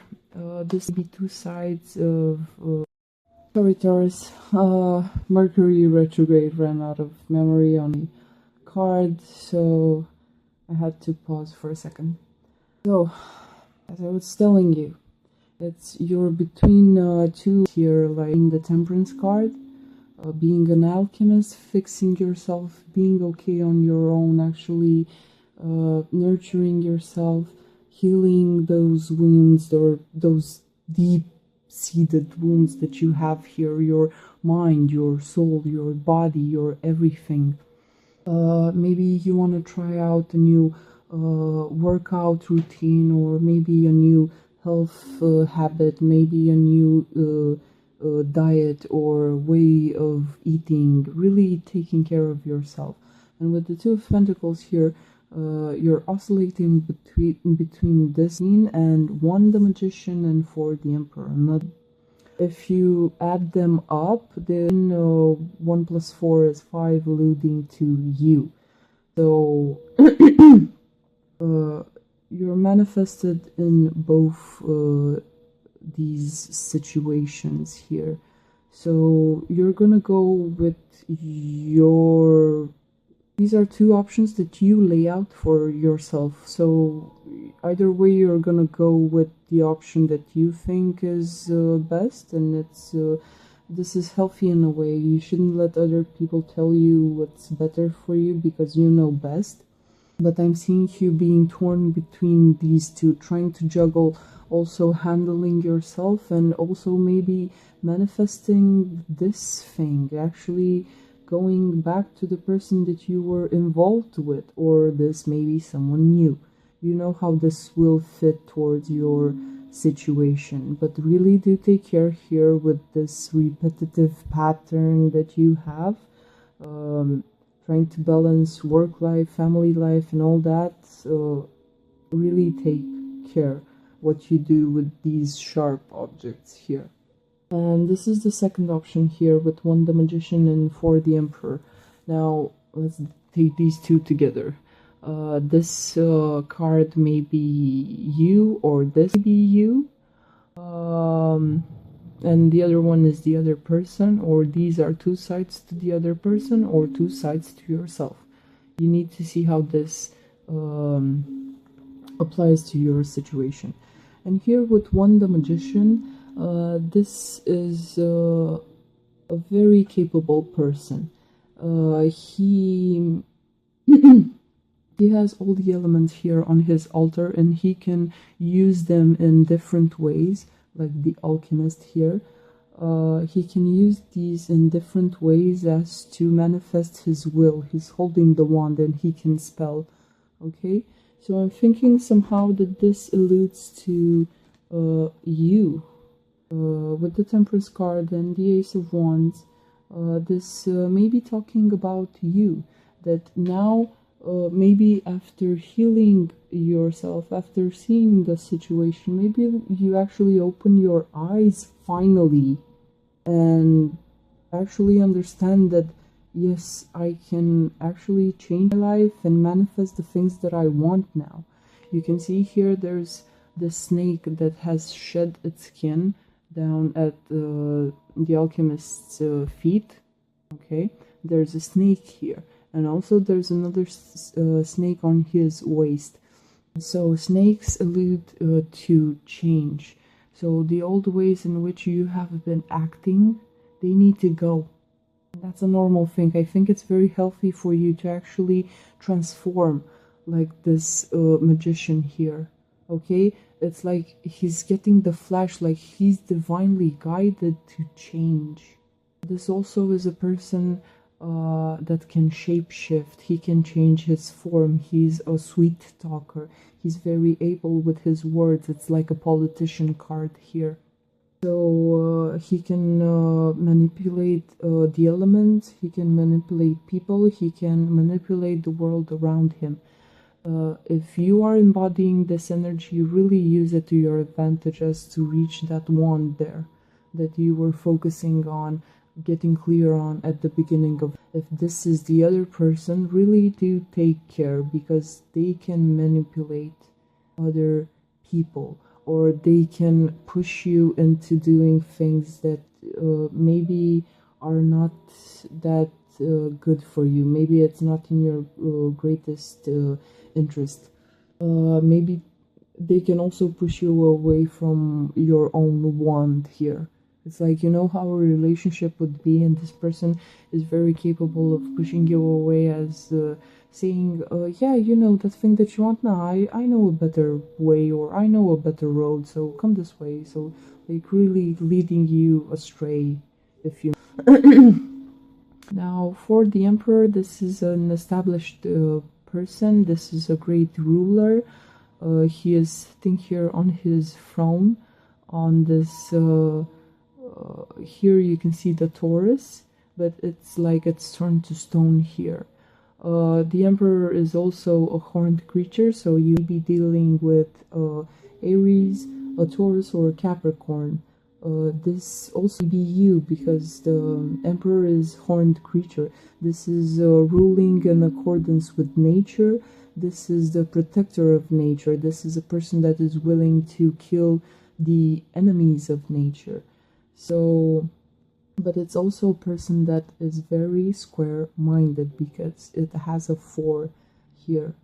this will be 2 sides of sorry, Taurus, Mercury retrograde ran out of memory on the card, so I had to pause for a second. So as I was telling you, you're between 2 here, like in the Temperance card, being an alchemist, fixing yourself, being okay on your own, actually nurturing yourself, healing those wounds or those deep-seated wounds that you have here, your mind, your soul, your body, your everything. Maybe you want to try out a new workout routine, or maybe a new health habit, maybe a new diet or way of eating, really taking care of yourself. And with the 2 of Pentacles here, you're oscillating between this scene and 1 the Magician and 4 the Emperor. If you add them up, then 1 plus 4 is 5, alluding to you. So you're manifested in both these situations here. So you're gonna go with these are 2 options that you lay out for yourself. So either way, you're gonna go with the option that you think is best, and this is healthy in a way. You shouldn't let other people tell you what's better for you, because you know best. But I'm seeing you being torn between these 2, trying to juggle also handling yourself and also maybe manifesting this thing, actually going back to the person that you were involved with, or this may be someone new. You know how this will fit towards your situation, but really do take care here with this repetitive pattern that you have, trying to balance work life, family life, and all that. So really take care what you do with these sharp objects here. And this is the second option here with 1 the Magician and 4 the Emperor. Now let's take these 2 together. This card may be you, or this may be you, and the other one is the other person, or these are 2 sides to the other person, or 2 sides to yourself. You need to see how this applies to your situation. And here with 1 the Magician, this is a very capable person. He He has all the elements here on his altar, and he can use them in different ways, like the alchemist here. He can use these in different ways as to manifest his will. He's holding the wand and he can spell. Okay, so I'm thinking somehow that this alludes to you. With the Temperance card and the Ace of Wands, this may be talking about you. That now, maybe after healing yourself, after seeing the situation, maybe you actually open your eyes finally and actually understand that yes, I can actually change my life and manifest the things that I want now. You can see here there's the snake that has shed its skin down at the alchemist's feet. Okay, there's a snake here, and also there's another snake on his waist. So snakes allude to change. So the old ways in which you have been acting, they need to go. That's a normal thing. I think it's very healthy for you to actually transform, like this magician here. Okay, it's like he's getting the flash, like he's divinely guided to change. This also is a person that can shapeshift. He can change his form. He's a sweet talker. He's very able with his words. It's like a politician card here. So he can manipulate the elements. He can manipulate people. He can manipulate the world around him. If you are embodying this energy, really use it to your advantage as to reach that wand there that you were focusing on, getting clear on at the beginning of. If this is the other person, really do take care, because they can manipulate other people, or they can push you into doing things that maybe are not that good for you. Maybe it's not in your greatest interest. Maybe they can also push you away from your own wand here. It's like, you know how a relationship would be, and this person is very capable of pushing you away, as saying, yeah, you know, that thing that you want now, I know a better way, or I know a better road, so come this way. So, like, really leading you astray, if you... Now, for the Emperor, this is an established person. This is a great ruler. He is sitting here on his throne, on this... here you can see the Taurus, but it's like it's turned to stone here. The Emperor is also a horned creature, so you may be dealing with Aries, a Taurus, or a Capricorn. This also be you, because the Emperor is horned creature. This is ruling in accordance with nature. This is the protector of nature. This is a person that is willing to kill the enemies of nature. So, but it's also a person that is very square-minded, because it has a 4 here.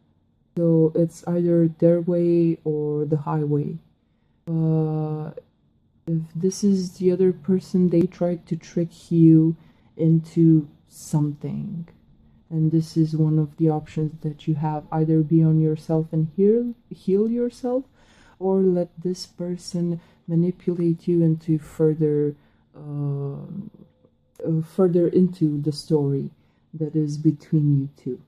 So it's either their way or the highway. If this is the other person, they tried to trick you into something. And this is one of the options that you have. Either be on yourself and heal yourself, or let this person manipulate you into further into the story that is between you two.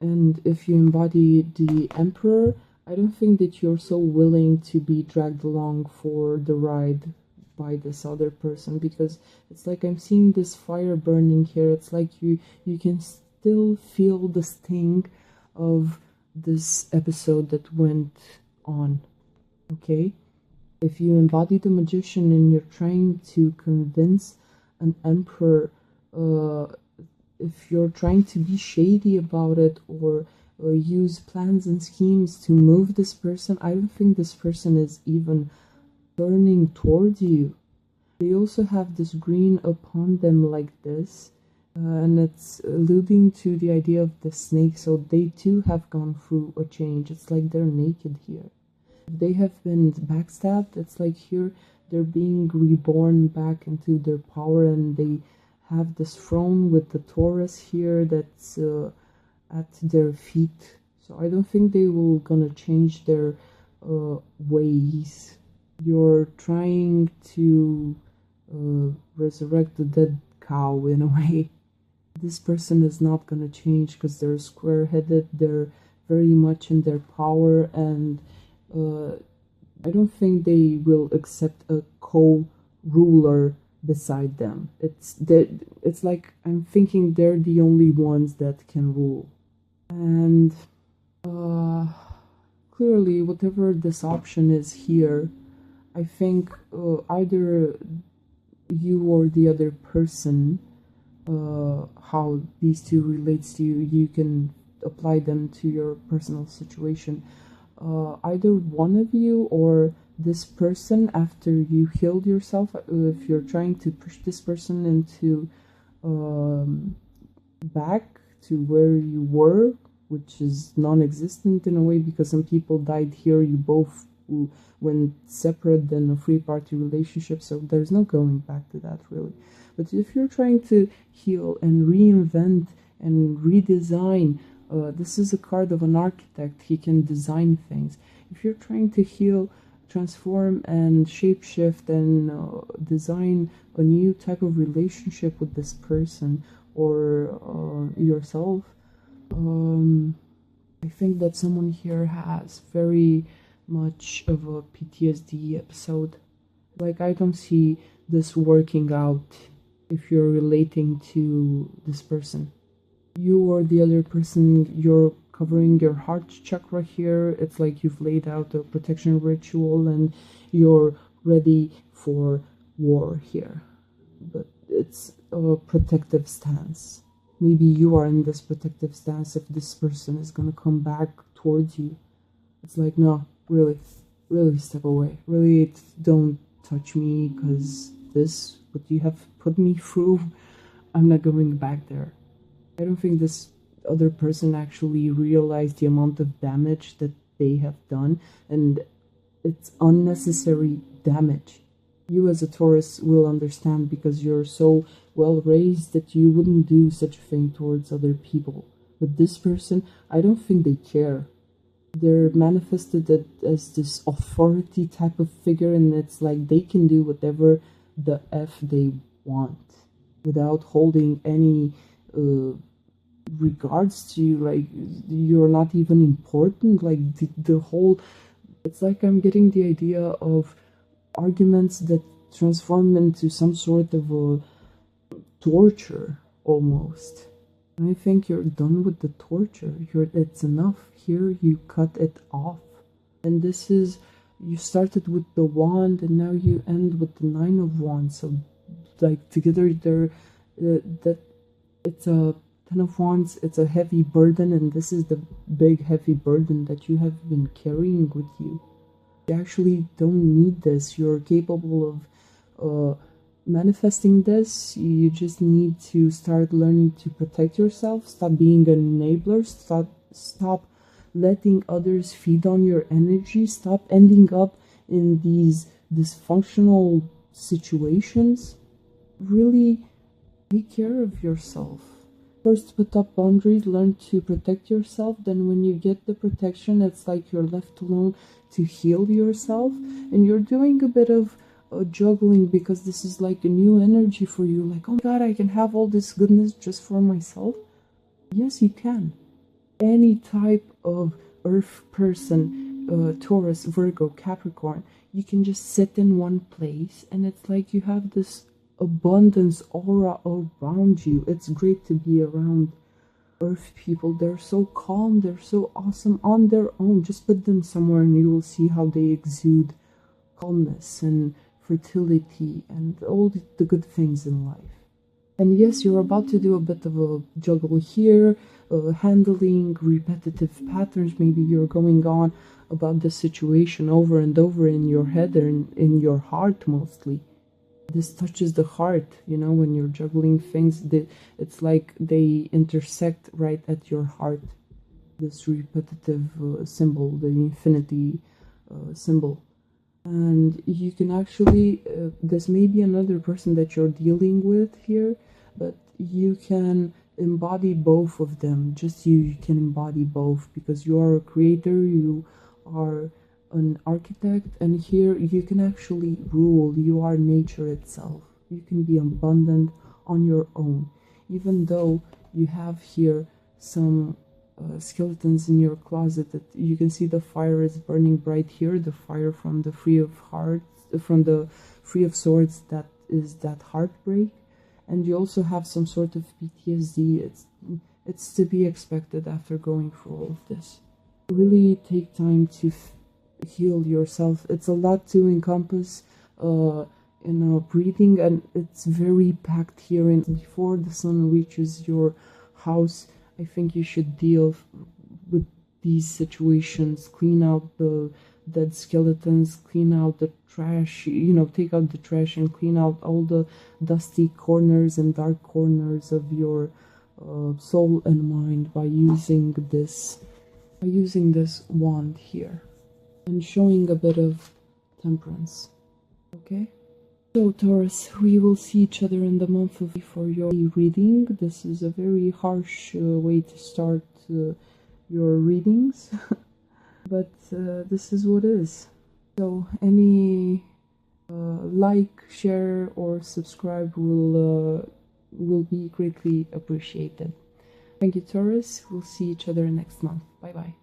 And if you embody the Emperor, I don't think that you're so willing to be dragged along for the ride by this other person, because it's like I'm seeing this fire burning here. It's like you can still feel the sting of this episode that went on. Okay, if you embody the Magician and you're trying to convince an Emperor, if you're trying to be shady about it, or use plans and schemes to move this person, I don't think this person is even turning towards you. They also have this green upon them like this, and it's alluding to the idea of the snake, so they too have gone through a change. It's like they're naked here. They have been backstabbed. It's like here they're being reborn back into their power, and they have this throne with the Taurus here that's at their feet. So I don't think they will gonna change their ways. You're trying to resurrect the dead cow in a way. This person is not gonna change because they're square-headed, they're very much in their power, and I don't think they will accept a co-ruler beside them. It's like I'm thinking they're the only ones that can rule. And clearly, whatever this option is here, I think either you or the other person, how these two relates to you, you can apply them to your personal situation. Either one of you or this person, after you healed yourself, if you're trying to push this person into back to where you were, which is non-existent in a way, because some people died here, you both went separate in a three-party relationship, so there's no going back to that really. But if you're trying to heal and reinvent and redesign, this is a card of an architect. He can design things. If you're trying to heal, transform, and shapeshift and design a new type of relationship with this person or yourself, I think that someone here has very much of a PTSD episode. Like, I don't see this working out if you're relating to this person. You or the other person, you're covering your heart chakra here. It's like you've laid out a protection ritual and you're ready for war here. But it's a protective stance. Maybe you are in this protective stance if this person is gonna come back towards you. It's like, no, really step away. Really don't touch me, because this, what you have put me through, I'm not going back there. I don't think this other person actually realized the amount of damage that they have done, and it's unnecessary damage. You as a Taurus will understand because you're so well raised that you wouldn't do such a thing towards other people. But this person, I don't think they care. They're manifested as this authority type of figure, and it's like they can do whatever the F they want without holding any regards to you. Like, you're not even important. Like, the whole, it's like I'm getting the idea of arguments that transform into some sort of a torture almost. And I think you're done with the torture. It's enough. Here you cut it off. And this is, you started with the wand and now you end with the 9 of wands. So like together they're that it's a 10 of wands. It's a heavy burden, and this is the big heavy burden that you have been carrying with you. You actually don't need this. You're capable of manifesting this. You just need to start learning to protect yourself. Stop being an enabler. Stop letting others feed on your energy. Stop ending up in these dysfunctional situations. Really take care of yourself. First, put up boundaries, learn to protect yourself. Then when you get the protection, it's like you're left alone to heal yourself. And you're doing a bit of juggling, because this is like a new energy for you. Like, oh my God, I can have all this goodness just for myself. Yes, you can. Any type of earth person, Taurus, Virgo, Capricorn, you can just sit in one place and it's like you have this abundance aura around you. It's great to be around earth people. They're so calm, they're so awesome on their own. Just put them somewhere and you will see how they exude calmness and fertility and all the good things in life. And yes, you're about to do a bit of a juggle here, handling repetitive patterns. Maybe you're going on about the situation over and over in your head and in your heart mostly. This touches the heart, you know, when you're juggling things, it's like they intersect right at your heart. This repetitive symbol, the infinity symbol. And you can actually, this may be another person that you're dealing with here. but you can embody both of them. Just you can embody both, because you are a creator, you are an architect, and here you can actually rule. You are nature itself. You can be abundant on your own, even though you have here some skeletons in your closet. That you can see the fire is burning bright here, the fire from the Three of Hearts, from the Three of Swords, that is that heartbreak. And you also have some sort of PTSD. It's to be expected after going through all of this. Really take time to heal yourself. It's a lot to encompass breathing, and it's very packed here. And before the sun reaches your house, I think you should deal with these situations. Clean out the dead skeletons, clean out the trash, take out the trash and clean out all the dusty corners and dark corners of your soul and mind by using this wand here and showing a bit of temperance. Okay, so Taurus, we will see each other in the month of for your reading. This is a very harsh way to start your readings but this is what is. So any like, share or subscribe will be greatly appreciated. Thank you, Taurus. We'll see each other next month. Bye bye.